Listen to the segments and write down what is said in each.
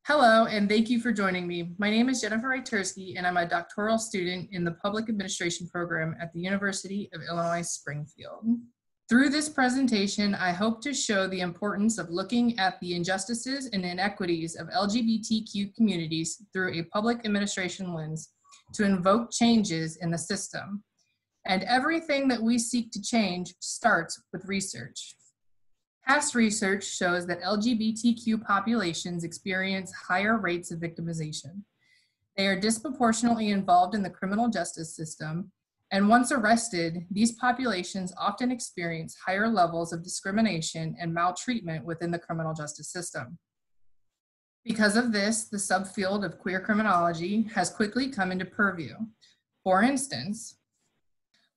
Hello, and thank you for joining me. My name is Jennifer Haegele-Ryterski, and I'm a doctoral student in the Public Administration program at the University of Illinois Springfield. Through this presentation, I hope to show the importance of looking at the injustices and inequities of LGBTQ communities through a public administration lens to invoke changes in the system. And everything that we seek to change starts with research. Past research shows that LGBTQ populations experience higher rates of victimization. They are disproportionately involved in the criminal justice system, and once arrested, these populations often experience higher levels of discrimination and maltreatment within the criminal justice system. Because of this, the subfield of queer criminology has quickly come into purview. For instance,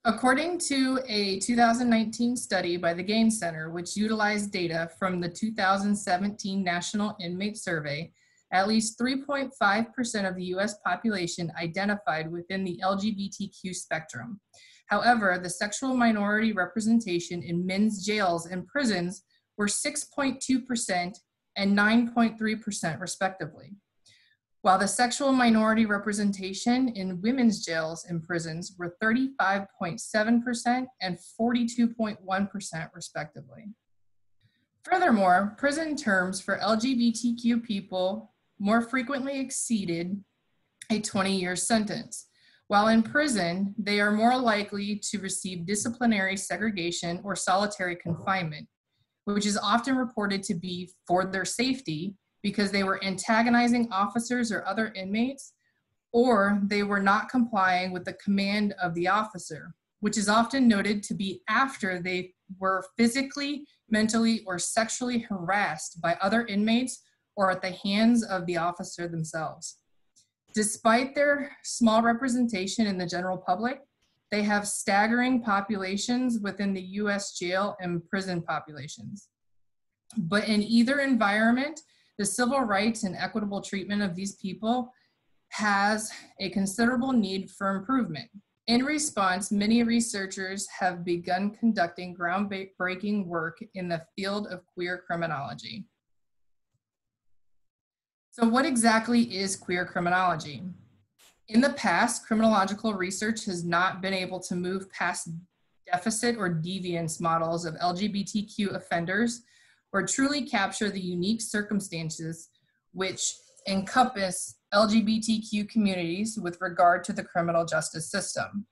according to a 2019 study by the Gain Center, which utilized data from the 2017 National Inmate Survey, at least 3.5% of the US population identified within the LGBTQ spectrum. However, the sexual minority representation in men's jails and prisons were 6.2% and 9.3% respectively, while the sexual minority representation in women's jails and prisons were 35.7% and 42.1% respectively. Furthermore, prison terms for LGBTQ people more frequently exceeded a 20-year sentence. While in prison, they are more likely to receive disciplinary segregation or solitary confinement, which is often reported to be for their safety because they were antagonizing officers or other inmates, or they were not complying with the command of the officer, which is often noted to be after they were physically, mentally, or sexually harassed by other inmates or at the hands of the officer themselves. Despite their small representation in the general public, they have staggering populations within the US jail and prison populations. But in either environment, the civil rights and equitable treatment of these people has a considerable need for improvement. In response, many researchers have begun conducting groundbreaking work in the field of queer criminology. So what exactly is queer criminology? In the past, criminological research has not been able to move past deficit or deviance models of LGBTQ offenders or truly capture the unique circumstances which encompass LGBTQ communities with regard to the criminal justice system.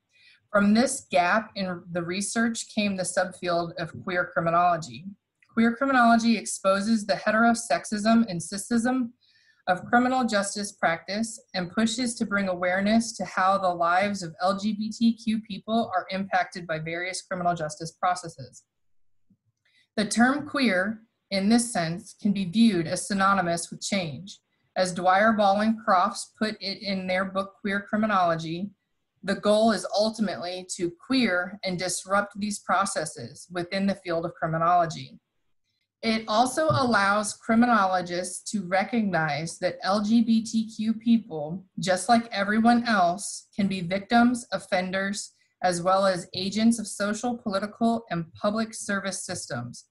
From this gap in the research came the subfield of queer criminology. Queer criminology exposes the heterosexism and cisism of criminal justice practice and pushes to bring awareness to how the lives of LGBTQ people are impacted by various criminal justice processes. The term queer, in this sense, can be viewed as synonymous with change. As Dwyer, Ball, and Crofts put it in their book, Queer Criminology, the goal is ultimately to queer and disrupt these processes within the field of criminology. It also allows criminologists to recognize that LGBTQ people, just like everyone else, can be victims, offenders, as well as agents of social, political, and public service systems.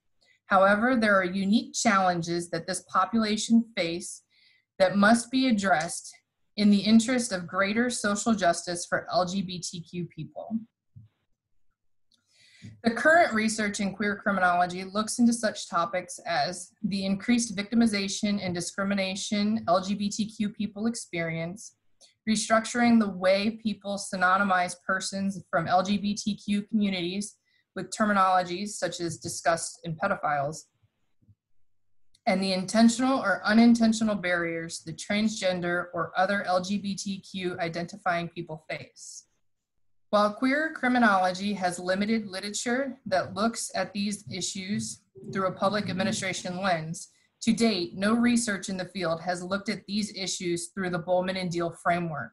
However, there are unique challenges that this population face that must be addressed in the interest of greater social justice for LGBTQ people. The current research in queer criminology looks into such topics as the increased victimization and discrimination LGBTQ people experience, restructuring the way people synonymize persons from LGBTQ communities with terminologies such as disgust and pedophiles, and the intentional or unintentional barriers that transgender or other LGBTQ identifying people face. While queer criminology has limited literature that looks at these issues through a public administration lens, to date, no research in the field has looked at these issues through the Bolman and Deal framework.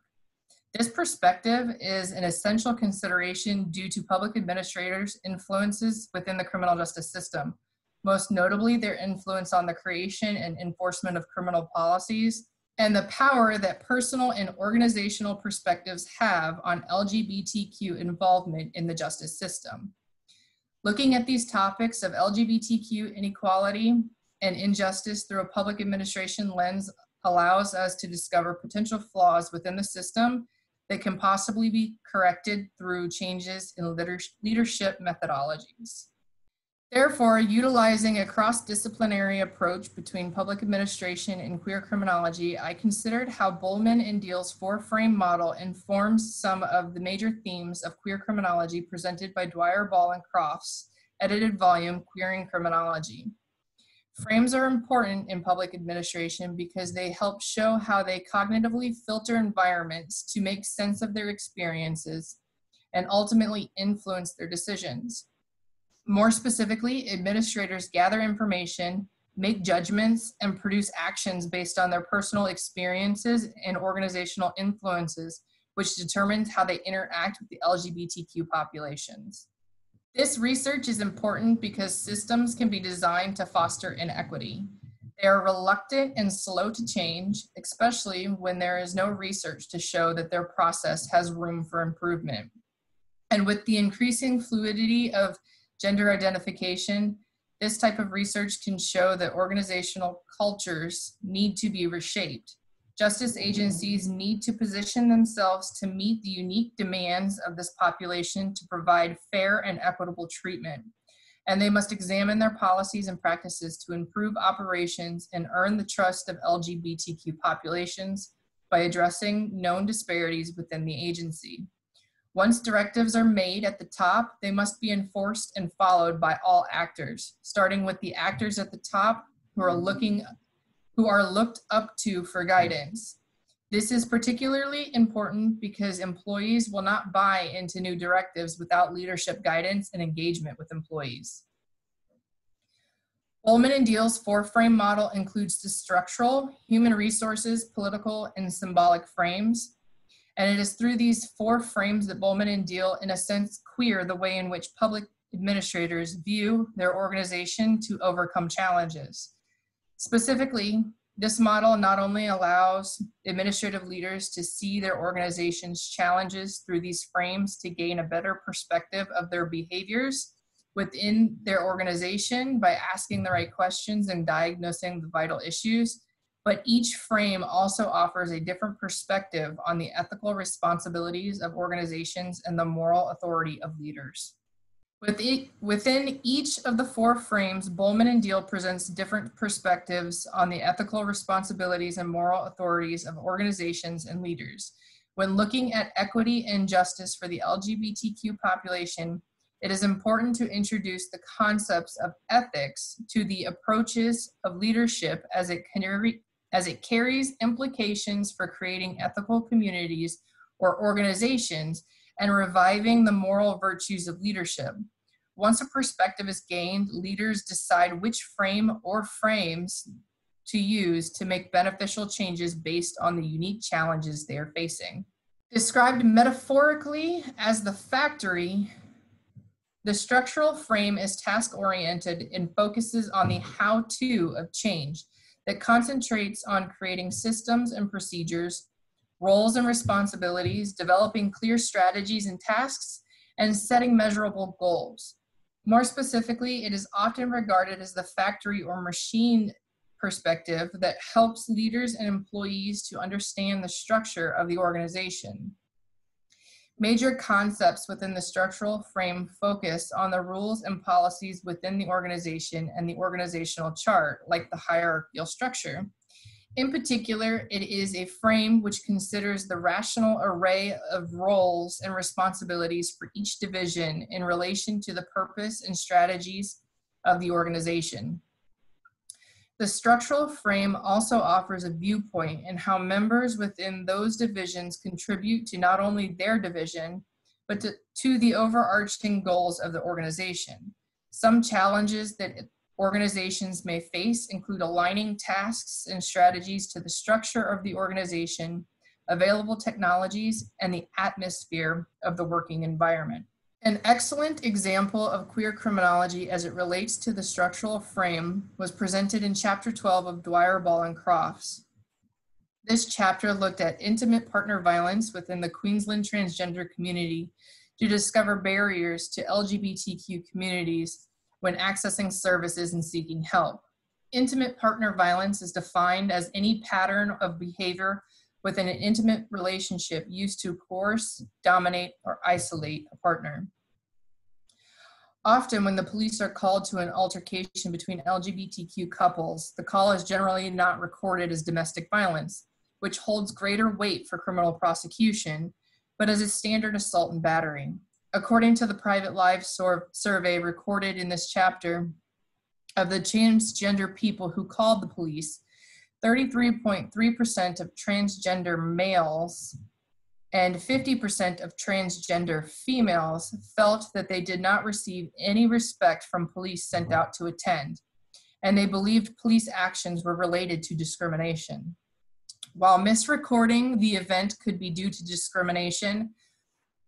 This perspective is an essential consideration due to public administrators' influences within the criminal justice system, most notably their influence on the creation and enforcement of criminal policies, and the power that personal and organizational perspectives have on LGBTQ involvement in the justice system. Looking at these topics of LGBTQ inequality and injustice through a public administration lens allows us to discover potential flaws within the system that can possibly be corrected through changes in leadership methodologies. Therefore, utilizing a cross-disciplinary approach between public administration and queer criminology, I considered how Bolman and Deal's four-frame model informs some of the major themes of queer criminology presented by Dwyer, Ball, and Crofts' edited volume, Queering Criminology. Frames are important in public administration because they help show how they cognitively filter environments to make sense of their experiences and ultimately influence their decisions. More specifically, administrators gather information, make judgments, and produce actions based on their personal experiences and organizational influences, which determines how they interact with the LGBTQ populations. This research is important because systems can be designed to foster inequity. They are reluctant and slow to change, especially when there is no research to show that their process has room for improvement. And with the increasing fluidity of gender identification, this type of research can show that organizational cultures need to be reshaped. Justice agencies need to position themselves to meet the unique demands of this population to provide fair and equitable treatment. And they must examine their policies and practices to improve operations and earn the trust of LGBTQ populations by addressing known disparities within the agency. Once directives are made at the top, they must be enforced and followed by all actors, starting with the actors at the top who are looked up to for guidance. This is particularly important because employees will not buy into new directives without leadership guidance and engagement with employees. Bolman and Deal's four-frame model includes the structural, human resources, political, and symbolic frames. And it is through these four frames that Bolman and Deal, in a sense, queer the way in which public administrators view their organization to overcome challenges. Specifically, this model not only allows administrative leaders to see their organization's challenges through these frames to gain a better perspective of their behaviors within their organization by asking the right questions and diagnosing the vital issues, but each frame also offers a different perspective on the ethical responsibilities of organizations and the moral authority of leaders. Within each of the four frames, Bolman and Deal presents different perspectives on the ethical responsibilities and moral authorities of organizations and leaders. When looking at equity and justice for the LGBTQ population, it is important to introduce the concepts of ethics to the approaches of leadership as it carries implications for creating ethical communities or organizations and reviving the moral virtues of leadership. Once a perspective is gained, leaders decide which frame or frames to use to make beneficial changes based on the unique challenges they are facing. Described metaphorically as the factory, the structural frame is task-oriented and focuses on the how-to of change that concentrates on creating systems and procedures, roles and responsibilities, developing clear strategies and tasks, and setting measurable goals. More specifically, it is often regarded as the factory or machine perspective that helps leaders and employees to understand the structure of the organization. Major concepts within the structural frame focus on the rules and policies within the organization and the organizational chart, like the hierarchical structure. In particular, it is a frame which considers the rational array of roles and responsibilities for each division in relation to the purpose and strategies of the organization. The structural frame also offers a viewpoint in how members within those divisions contribute to not only their division, but to the overarching goals of the organization. Some challenges that organizations may face include aligning tasks and strategies to the structure of the organization, available technologies, and the atmosphere of the working environment. An excellent example of queer criminology as it relates to the structural frame was presented in Chapter 12 of Dwyer, Ball, and Crofts. This chapter looked at intimate partner violence within the Queensland transgender community to discover barriers to LGBTQ communities when accessing services and seeking help. Intimate partner violence is defined as any pattern of behavior within an intimate relationship used to coerce, dominate, or isolate a partner. Often, when the police are called to an altercation between LGBTQ couples, the call is generally not recorded as domestic violence, which holds greater weight for criminal prosecution, but as a standard assault and battery. According to the Private Lives survey recorded in this chapter, of the transgender people who called the police, 33.3% of transgender males and 50% of transgender females felt that they did not receive any respect from police sent out to attend, and they believed police actions were related to discrimination. While misrecording the event could be due to discrimination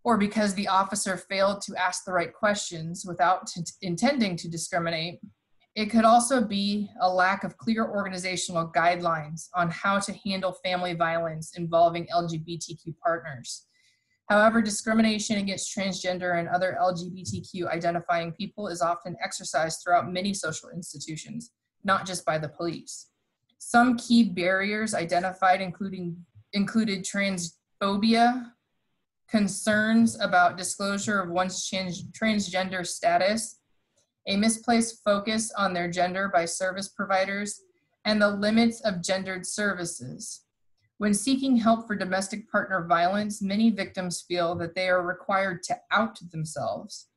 or because the officer failed to ask the right questions without intending to discriminate, it could also be a lack of clear organizational guidelines on how to handle family violence involving LGBTQ partners. However, discrimination against transgender and other LGBTQ identifying people is often exercised throughout many social institutions, not just by the police. Some key barriers identified included transphobia, concerns about disclosure of one's transgender status, a misplaced focus on their gender by service providers, and the limits of gendered services. When seeking help for domestic partner violence, many victims feel that they are required to out themselves.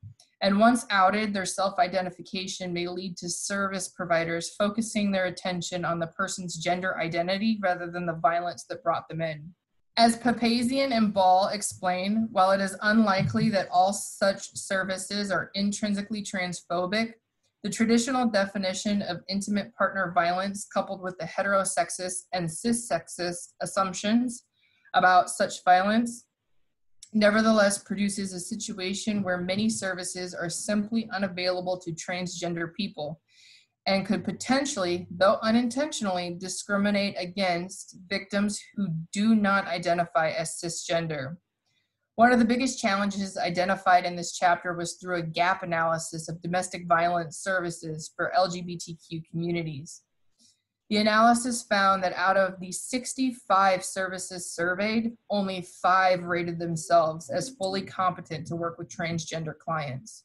And once outed, their self-identification may lead to service providers focusing their attention on the person's gender identity rather than the violence that brought them in. As Papazian and Ball explain, while it is unlikely that all such services are intrinsically transphobic, the traditional definition of intimate partner violence, coupled with the heterosexist and cissexist assumptions about such violence, nevertheless produces a situation where many services are simply unavailable to transgender people and could potentially, though unintentionally, discriminate against victims who do not identify as cisgender. One of the biggest challenges identified in this chapter was through a gap analysis of domestic violence services for LGBTQ communities. The analysis found that out of the 65 services surveyed, only 5 rated themselves as fully competent to work with transgender clients.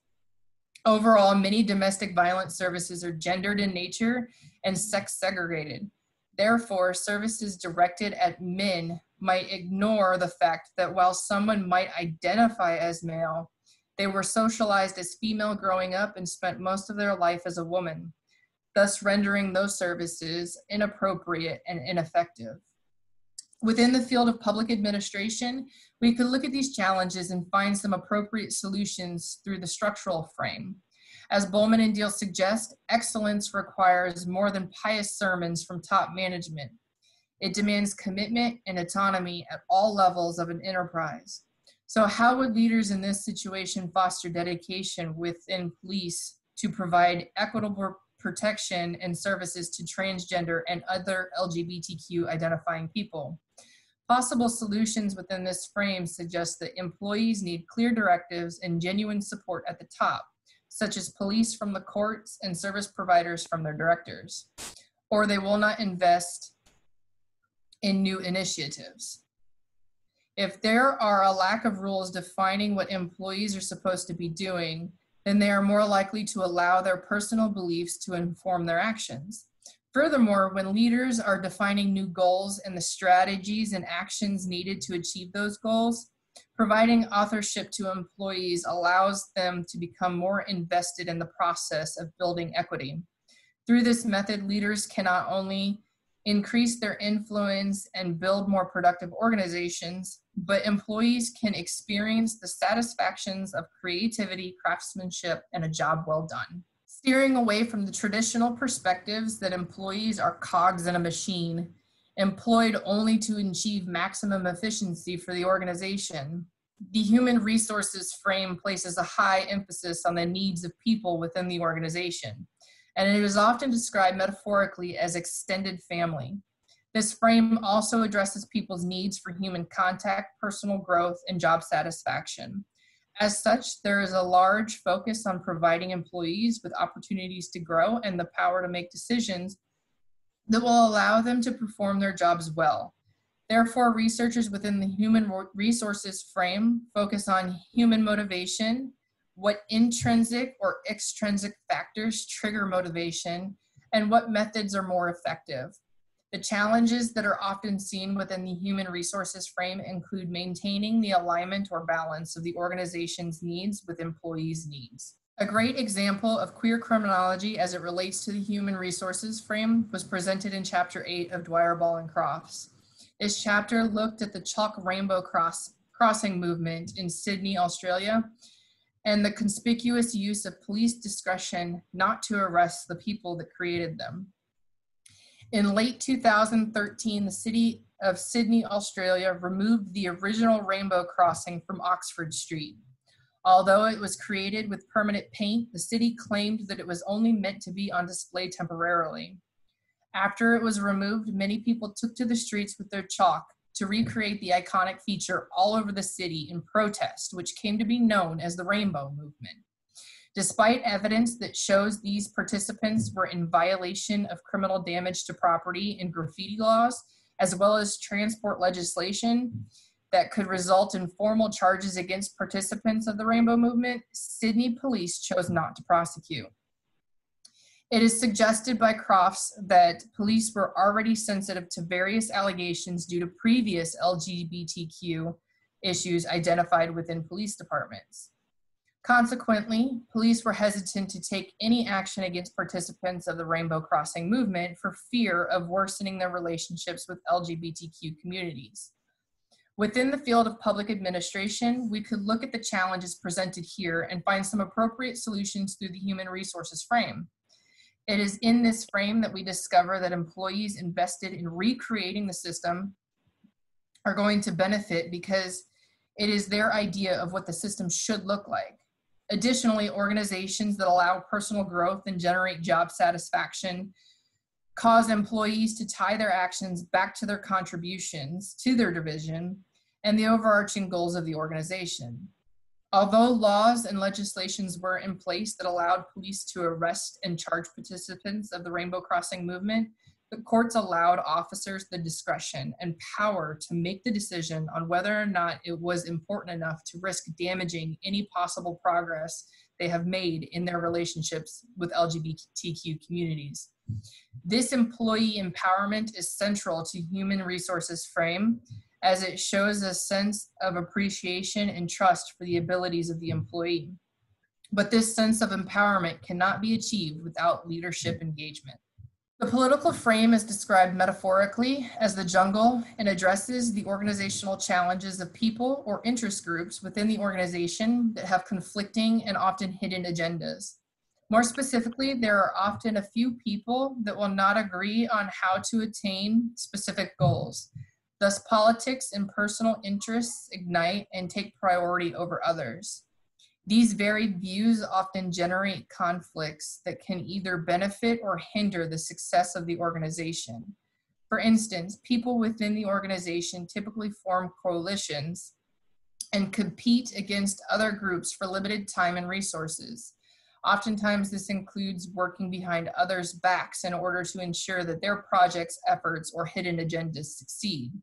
Overall, many domestic violence services are gendered in nature and sex segregated. Therefore, services directed at men might ignore the fact that while someone might identify as male, they were socialized as female growing up and spent most of their life as a woman, thus rendering those services inappropriate and ineffective. Within the field of public administration, we could look at these challenges and find some appropriate solutions through the structural frame. As Bolman and Deal suggest, excellence requires more than pious sermons from top management. It demands commitment and autonomy at all levels of an enterprise. So how would leaders in this situation foster dedication within police to provide equitable protection and services to transgender and other LGBTQ identifying people? Possible solutions within this frame suggest that employees need clear directives and genuine support at the top, such as police from the courts and service providers from their directors, or they will not invest in new initiatives. If there are a lack of rules defining what employees are supposed to be doing, then they are more likely to allow their personal beliefs to inform their actions. Furthermore, when leaders are defining new goals and the strategies and actions needed to achieve those goals, providing authorship to employees allows them to become more invested in the process of building equity. Through this method, leaders can not only increase their influence and build more productive organizations, but employees can experience the satisfactions of creativity, craftsmanship, and a job well done. Steering away from the traditional perspectives that employees are cogs in a machine, employed only to achieve maximum efficiency for the organization, the human resources frame places a high emphasis on the needs of people within the organization, and it is often described metaphorically as extended family. This frame also addresses people's needs for human contact, personal growth, and job satisfaction. As such, there is a large focus on providing employees with opportunities to grow and the power to make decisions that will allow them to perform their jobs well. Therefore, researchers within the human resources frame focus on human motivation, what intrinsic or extrinsic factors trigger motivation, and what methods are more effective. The challenges that are often seen within the human resources frame include maintaining the alignment or balance of the organization's needs with employees' needs. A great example of queer criminology as it relates to the human resources frame was presented in Chapter 8 of Dwyer, Ball, and Crofts. This chapter looked at the chalk rainbow crossing movement in Sydney, Australia, and the conspicuous use of police discretion not to arrest the people that created them. In late 2013, the city of Sydney, Australia, removed the original rainbow crossing from Oxford Street. Although it was created with permanent paint, the city claimed that it was only meant to be on display temporarily. After it was removed, many people took to the streets with their chalk to recreate the iconic feature all over the city in protest, which came to be known as the Rainbow Movement. Despite evidence that shows these participants were in violation of criminal damage to property and graffiti laws, as well as transport legislation that could result in formal charges against participants of the Rainbow Movement, Sydney police chose not to prosecute. It is suggested by Crofts that police were already sensitive to various allegations due to previous LGBTQ issues identified within police departments. Consequently, police were hesitant to take any action against participants of the Rainbow Crossing movement for fear of worsening their relationships with LGBTQ communities. Within the field of public administration, we could look at the challenges presented here and find some appropriate solutions through the human resources frame. It is in this frame that we discover that employees invested in recreating the system are going to benefit because it is their idea of what the system should look like. Additionally, organizations that allow personal growth and generate job satisfaction cause employees to tie their actions back to their contributions to their division and the overarching goals of the organization. Although laws and legislations were in place that allowed police to arrest and charge participants of the Rainbow Crossing movement, the courts allowed officers the discretion and power to make the decision on whether or not it was important enough to risk damaging any possible progress they have made in their relationships with LGBTQ communities. This employee empowerment is central to human resources frame, as it shows a sense of appreciation and trust for the abilities of the employee. But this sense of empowerment cannot be achieved without leadership engagement. The political frame is described metaphorically as the jungle and addresses the organizational challenges of people or interest groups within the organization that have conflicting and often hidden agendas. More specifically, there are often a few people that will not agree on how to attain specific goals. Thus, politics and personal interests ignite and take priority over others. These varied views often generate conflicts that can either benefit or hinder the success of the organization. For instance, people within the organization typically form coalitions and compete against other groups for limited time and resources. Oftentimes, this includes working behind others' backs in order to ensure that their projects, efforts, or hidden agendas succeed.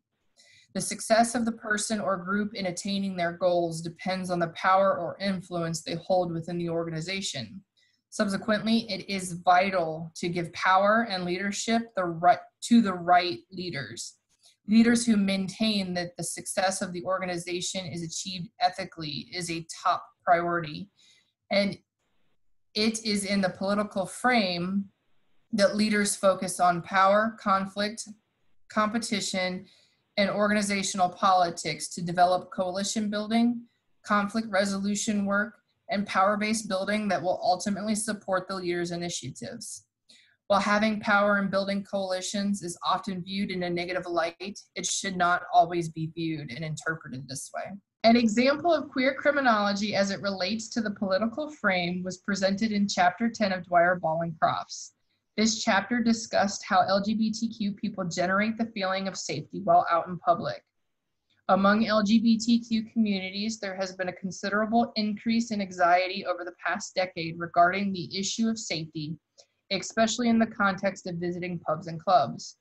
The success of the person or group in attaining their goals depends on the power or influence they hold within the organization. Subsequently, it is vital to give power and leadership to the right leaders. Leaders who maintain that the success of the organization is achieved ethically is a top priority. And it is in the political frame that leaders focus on power, conflict, competition, and organizational politics to develop coalition building, conflict resolution work, and power-based building that will ultimately support the leader's initiatives. While having power and building coalitions is often viewed in a negative light, it should not always be viewed and interpreted this way. An example of queer criminology as it relates to the political frame was presented in Chapter 10 of Dwyer, Ball, and Crofts. This chapter discussed how LGBTQ people generate the feeling of safety while out in public. Among LGBTQ communities, there has been a considerable increase in anxiety over the past decade regarding the issue of safety, especially in the context of visiting pubs and clubs.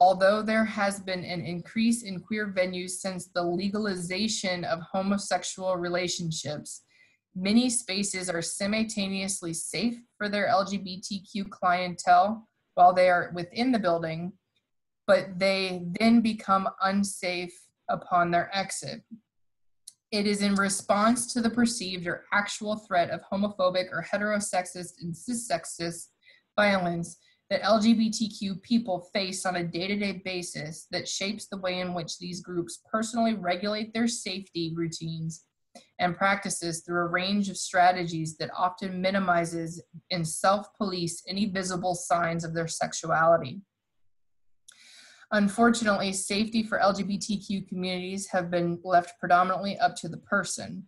Although there has been an increase in queer venues since the legalization of homosexual relationships, many spaces are simultaneously safe for their LGBTQ clientele while they are within the building, but they then become unsafe upon their exit. It is in response to the perceived or actual threat of homophobic or heterosexist and cissexist violence that LGBTQ people face on a day-to-day basis that shapes the way in which these groups personally regulate their safety routines and practices through a range of strategies that often minimizes and self-police any visible signs of their sexuality. Unfortunately, safety for LGBTQ communities have been left predominantly up to the person.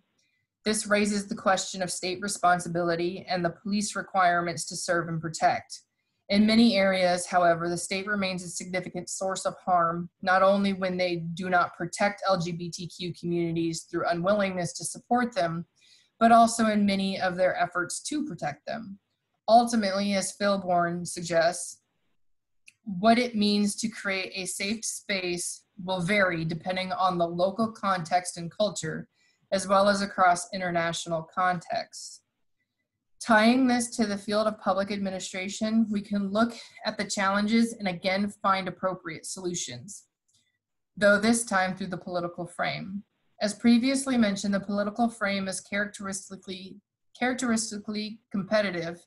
This raises the question of state responsibility and the police requirements to serve and protect. In many areas, however, the state remains a significant source of harm, not only when they do not protect LGBTQ communities through unwillingness to support them, but also in many of their efforts to protect them. Ultimately, as Bolman suggests, what it means to create a safe space will vary depending on the local context and culture, as well as across international contexts. Tying this to the field of public administration, we can look at the challenges and again find appropriate solutions, though this time through the political frame. As previously mentioned, the political frame is characteristically competitive,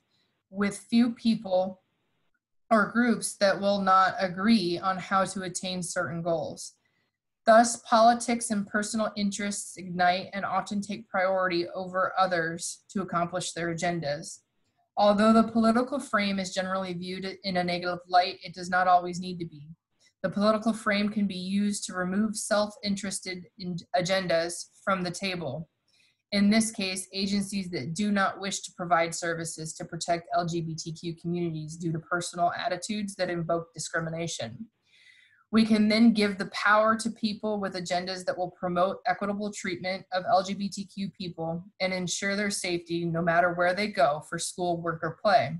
with few people or groups that will not agree on how to attain certain goals. Thus, politics and personal interests ignite and often take priority over others to accomplish their agendas. Although the political frame is generally viewed in a negative light, it does not always need to be. The political frame can be used to remove self-interested agendas from the table. In this case, agencies that do not wish to provide services to protect LGBTQ communities due to personal attitudes that invoke discrimination. We can then give the power to people with agendas that will promote equitable treatment of LGBTQ people and ensure their safety no matter where they go for school, work, or play.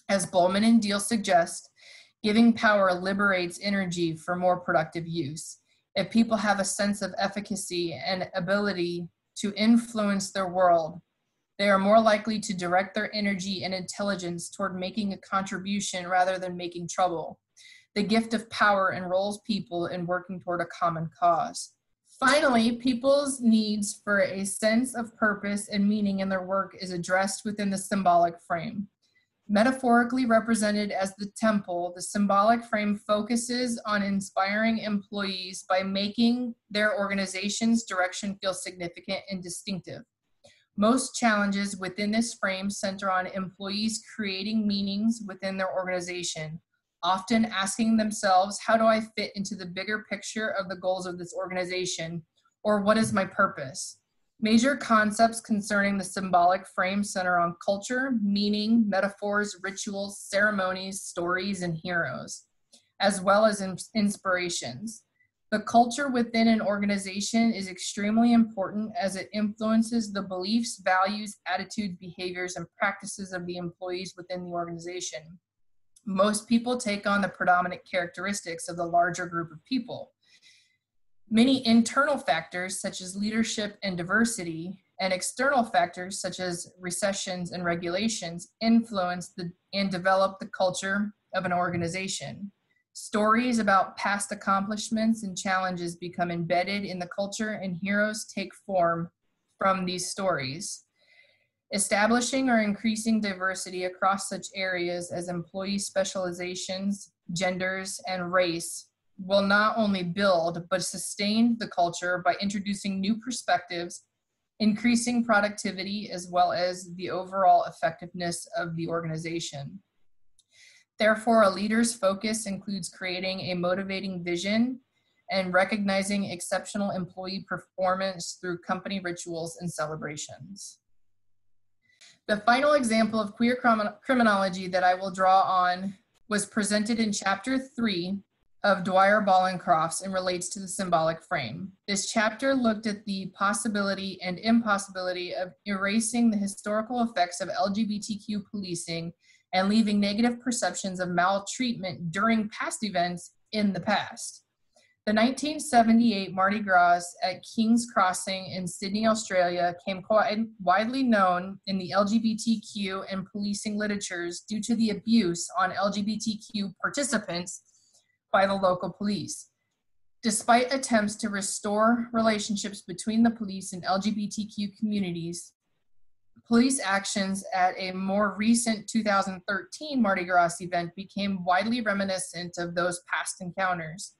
As Bolman and Deal suggest, giving power liberates energy for more productive use. If people have a sense of efficacy and ability to influence their world, they are more likely to direct their energy and intelligence toward making a contribution rather than making trouble. The gift of power enrolls people in working toward a common cause. Finally, people's needs for a sense of purpose and meaning in their work is addressed within the symbolic frame. Metaphorically represented as the temple, the symbolic frame focuses on inspiring employees by making their organization's direction feel significant and distinctive. Most challenges within this frame center on employees creating meanings within their organization, often asking themselves, how do I fit into the bigger picture of the goals of this organization? Or what is my purpose? Major concepts concerning the symbolic frame center on culture, meaning, metaphors, rituals, ceremonies, stories, and heroes, as well as inspirations. The culture within an organization is extremely important as it influences the beliefs, values, attitudes, behaviors, and practices of the employees within the organization. Most people take on the predominant characteristics of the larger group of people. Many internal factors, such as leadership and diversity, and external factors, such as recessions and regulations, influence and develop the culture of an organization. Stories about past accomplishments and challenges become embedded in the culture, and heroes take form from these stories. Establishing or increasing diversity across such areas as employee specializations, genders, and race will not only build but sustain the culture by introducing new perspectives, increasing productivity, as well as the overall effectiveness of the organization. Therefore, a leader's focus includes creating a motivating vision and recognizing exceptional employee performance through company rituals and celebrations. The final example of queer criminology that I will draw on was presented in Chapter 3 of Dwyer Ballencroft's and relates to the symbolic frame. This chapter looked at the possibility and impossibility of erasing the historical effects of LGBTQ policing and leaving negative perceptions of maltreatment during past events in the past. The 1978 Mardi Gras at King's Crossing in Sydney, Australia became quite widely known in the LGBTQ and policing literatures due to the abuse on LGBTQ participants by the local police. Despite attempts to restore relationships between the police and LGBTQ communities, police actions at a more recent 2013 Mardi Gras event became widely reminiscent of those past encounters.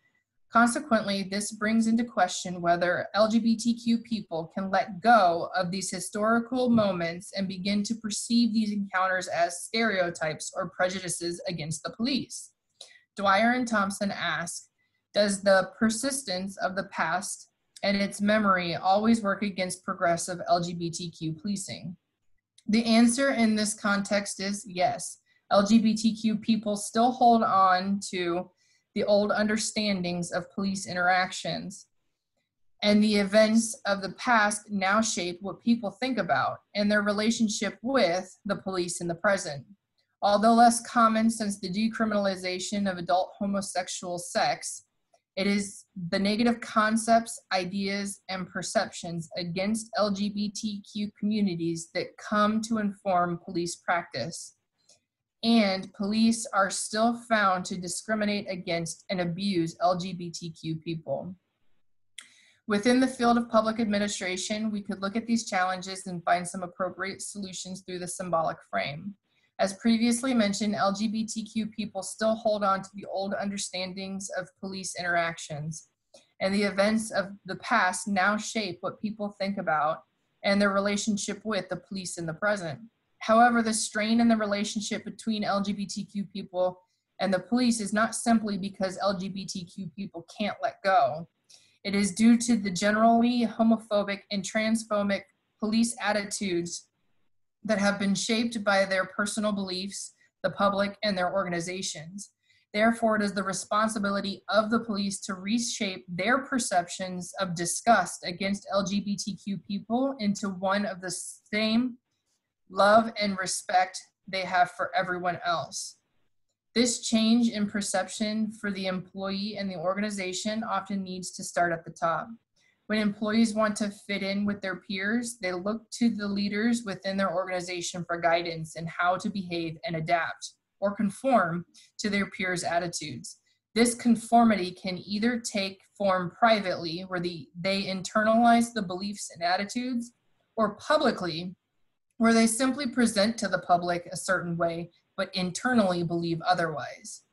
Consequently, this brings into question whether LGBTQ people can let go of these historical moments and begin to perceive these encounters as stereotypes or prejudices against the police. Dwyer and Thompson ask, does the persistence of the past and its memory always work against progressive LGBTQ policing? The answer in this context is yes. LGBTQ people still hold on to the old understandings of police interactions, and the events of the past now shape what people think about and their relationship with the police in the present. Although less common since the decriminalization of adult homosexual sex, it is the negative concepts, ideas, and perceptions against LGBTQ communities that come to inform police practice. And police are still found to discriminate against and abuse LGBTQ people. Within the field of public administration, we could look at these challenges and find some appropriate solutions through the symbolic frame. As previously mentioned, LGBTQ people still hold on to the old understandings of police interactions, and the events of the past now shape what people think about and their relationship with the police in the present. However, the strain in the relationship between LGBTQ people and the police is not simply because LGBTQ people can't let go. It is due to the generally homophobic and transphobic police attitudes that have been shaped by their personal beliefs, the public, and their organizations. Therefore, it is the responsibility of the police to reshape their perceptions of disgust against LGBTQ people into one of the same love and respect they have for everyone else. This change in perception for the employee and the organization often needs to start at the top. When employees want to fit in with their peers, they look to the leaders within their organization for guidance in how to behave and adapt or conform to their peers' attitudes. This conformity can either take form privately, where they internalize the beliefs and attitudes, or publicly, where they simply present to the public a certain way, but internally believe otherwise.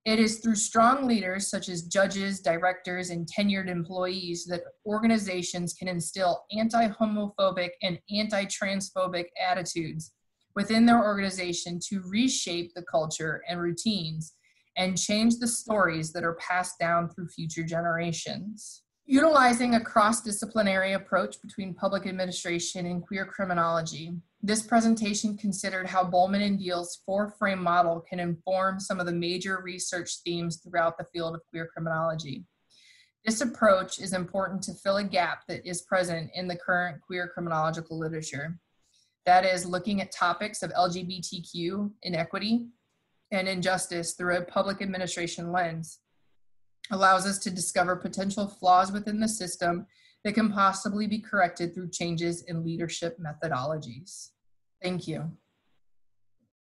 It is through strong leaders such as judges, directors, and tenured employees that organizations can instill anti-homophobic and anti-transphobic attitudes within their organization to reshape the culture and routines and change the stories that are passed down through future generations. Utilizing a cross-disciplinary approach between public administration and queer criminology, this presentation considered how Bolman and Deal's four-frame model can inform some of the major research themes throughout the field of queer criminology. This approach is important to fill a gap that is present in the current queer criminological literature. That is, looking at topics of LGBTQ inequity and injustice through a public administration lens allows us to discover potential flaws within the system that can possibly be corrected through changes in leadership methodologies. Thank you.